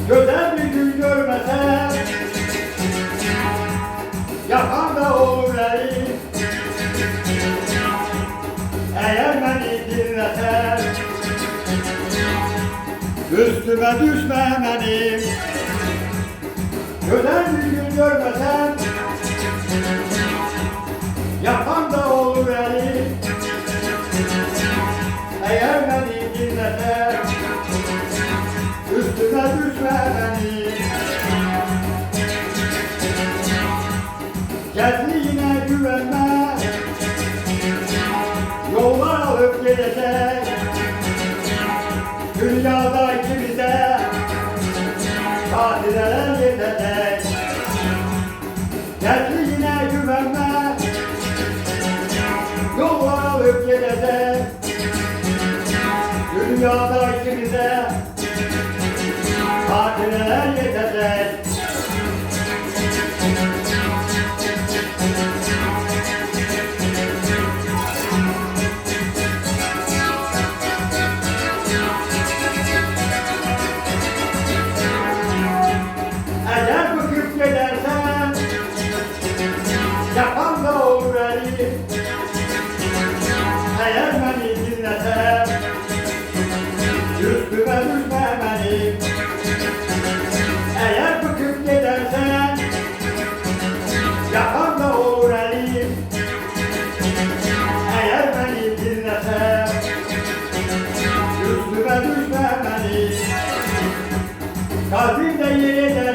Güzel bir gün görmesem, yakan da olur elim. Eğer beni dinlesen, üstüme düşme benim. Güzel bir gün görmesem, yakan da olur elim. Eğer beni dinlesen, üstüme düşme benim. Gençliğine güvenme, yollar alıp gelecek. Dünyada ikimize katileler yetecek. Gençliğine güvenme, yollar alıp gelecek. Dünyada ikimize katileler yetecek. Eğer bıkıp gidersen, yakan da olur elim. Eğer beni dinlesen, üstüme düşme benim. Eğer bıkıp gidersen, yakan da olur elim. Eğer beni dinlesen, üstüme düşme benim. Kalbimde yer eder